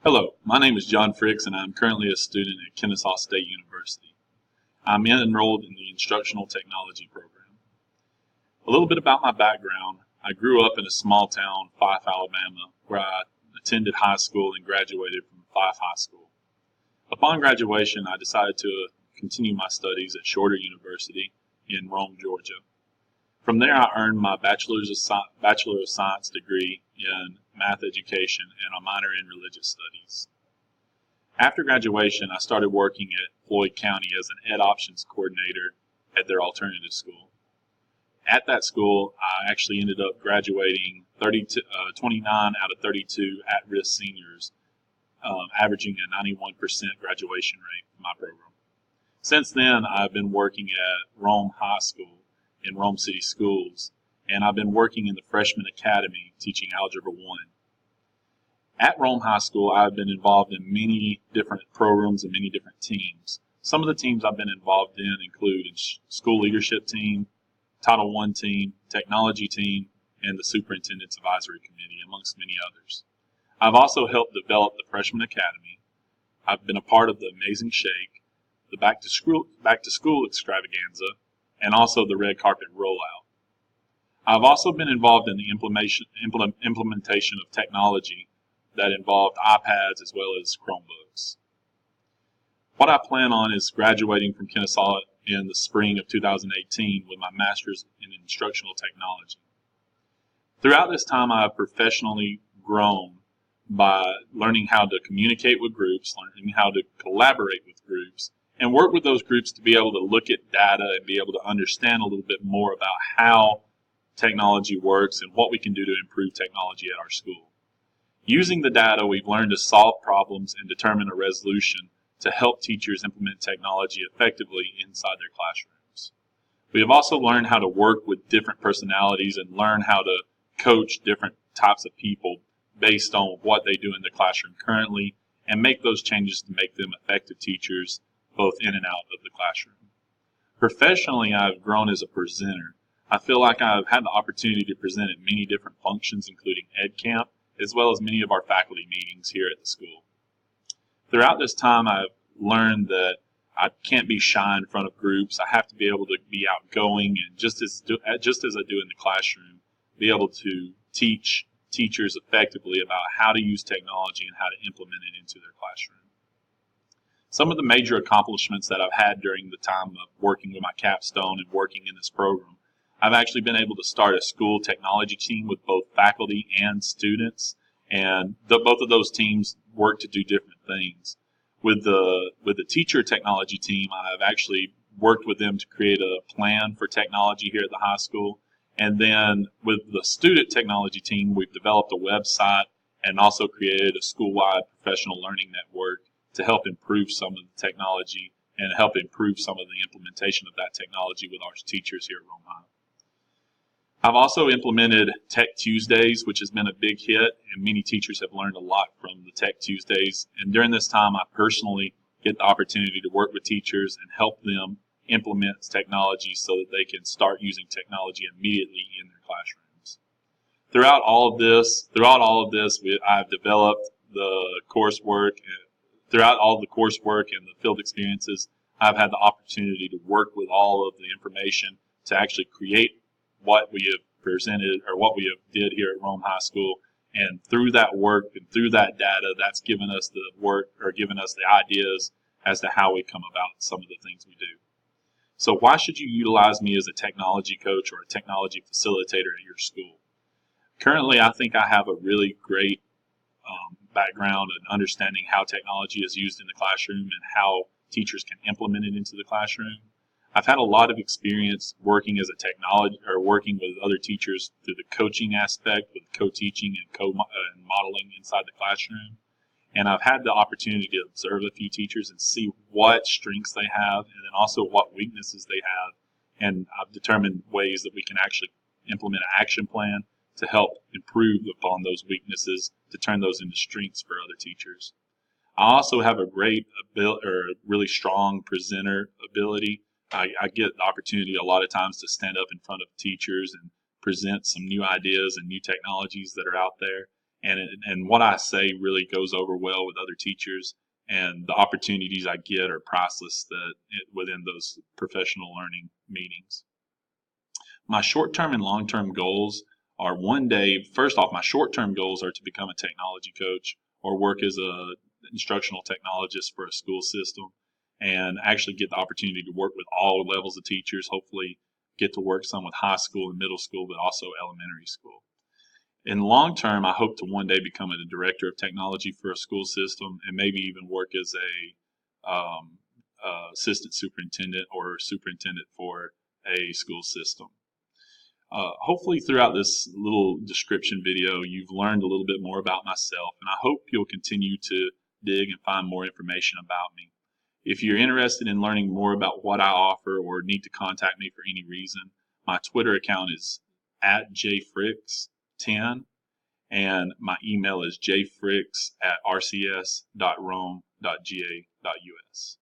Hello, my name is John Fricks and I'm currently a student at Kennesaw State University. I'm enrolled in the Instructional Technology program. A little bit about my background. I grew up in a small town, Fife, Alabama, where I attended high school and graduated from Fife High School. Upon graduation, I decided to continue my studies at Shorter University in Rome, Georgia. From there, I earned my Bachelor of Science degree in Math Education and a minor in Religious Studies. After graduation, I started working at Floyd County as an Ed Options Coordinator at their alternative school. At that school, I actually ended up graduating 29 out of 32 at-risk seniors, averaging a 91% graduation rate in my program. Since then, I've been working at Rome High School in Rome City Schools, and I've been working in the Freshman Academy teaching Algebra 1. At Rome High School, I've been involved in many different programs and many different teams. Some of the teams I've been involved in include School Leadership Team, Title I Team, Technology Team, and the Superintendent's Advisory Committee, amongst many others. I've also helped develop the Freshman Academy. I've been a part of the Amazing Shake, the Back to School Extravaganza, and also the Red Carpet Rollout. I've also been involved in the implementation of technology that involved iPads as well as Chromebooks. What I plan on is graduating from Kennesaw in the spring of 2018 with my master's in instructional technology. Throughout this time, I have professionally grown by learning how to communicate with groups, learning how to collaborate with groups, and work with those groups to be able to look at data and be able to understand a little bit more about how technology works and what we can do to improve technology at our school. Using the data, we've learned to solve problems and determine a resolution to help teachers implement technology effectively inside their classrooms. We have also learned how to work with different personalities and learn how to coach different types of people based on what they do in the classroom currently and make those changes to make them effective teachers both in and out of the classroom. Professionally, I've grown as a presenter. I feel like I've had the opportunity to present at many different functions, including Ed Camp, as well as many of our faculty meetings here at the school. Throughout this time, I've learned that I can't be shy in front of groups. I have to be able to be outgoing and just as I do in the classroom, be able to teach teachers effectively about how to use technology and how to implement it into their classroom. Some of the major accomplishments that I've had during the time of working with my capstone and working in this program, I've actually been able to start a school technology team with both faculty and students, and both of those teams work to do different things. With the teacher technology team, I've actually worked with them to create a plan for technology here at the high school, and then with the student technology team, we've developed a website and also created a school-wide professional learning network to help improve some of the technology and help improve some of the implementation of that technology with our teachers here at Rome High. I've also implemented Tech Tuesdays, which has been a big hit, and many teachers have learned a lot from the Tech Tuesdays. And during this time, I personally get the opportunity to work with teachers and help them implement technology so that they can start using technology immediately in their classrooms. Throughout all of this, I've developed the coursework. Throughout all the coursework and the field experiences, I've had the opportunity to work with all of the information to actually create what we have presented or what we have did here at Rome High School. And through that work and through that data, that's given us the work or given us the ideas as to how we come about some of the things we do. So why should you utilize me as a technology coach or a technology facilitator at your school? Currently, I think I have a really great background and understanding how technology is used in the classroom and how teachers can implement it into the classroom. I've had a lot of experience working as a technology or working with other teachers through the coaching aspect with co-teaching and modeling inside the classroom. And I've had the opportunity to observe a few teachers and see what strengths they have and then also what weaknesses they have. And I've determined ways that we can actually implement an action plan to help improve upon those weaknesses to turn those into strengths for other teachers. I also have a really strong presenter ability. I get the opportunity a lot of times to stand up in front of teachers and present some new ideas and new technologies that are out there. and what I say really goes over well with other teachers, and the opportunities I get are priceless within those professional learning meetings. My short-term and long-term goals are one day, first off, my short-term goals are to become a technology coach or work as a instructional technologist for a school system and actually get the opportunity to work with all levels of teachers, hopefully get to work some with high school and middle school, but also elementary school. In the long term, I hope to one day become a director of technology for a school system and maybe even work as a assistant superintendent or superintendent for a school system. Hopefully throughout this little description video, you've learned a little bit more about myself, and I hope you'll continue to dig and find more information about me. If you're interested in learning more about what I offer or need to contact me for any reason, my Twitter account is @jfricks10, and my email is jfricks@rcs.rome.ga.us.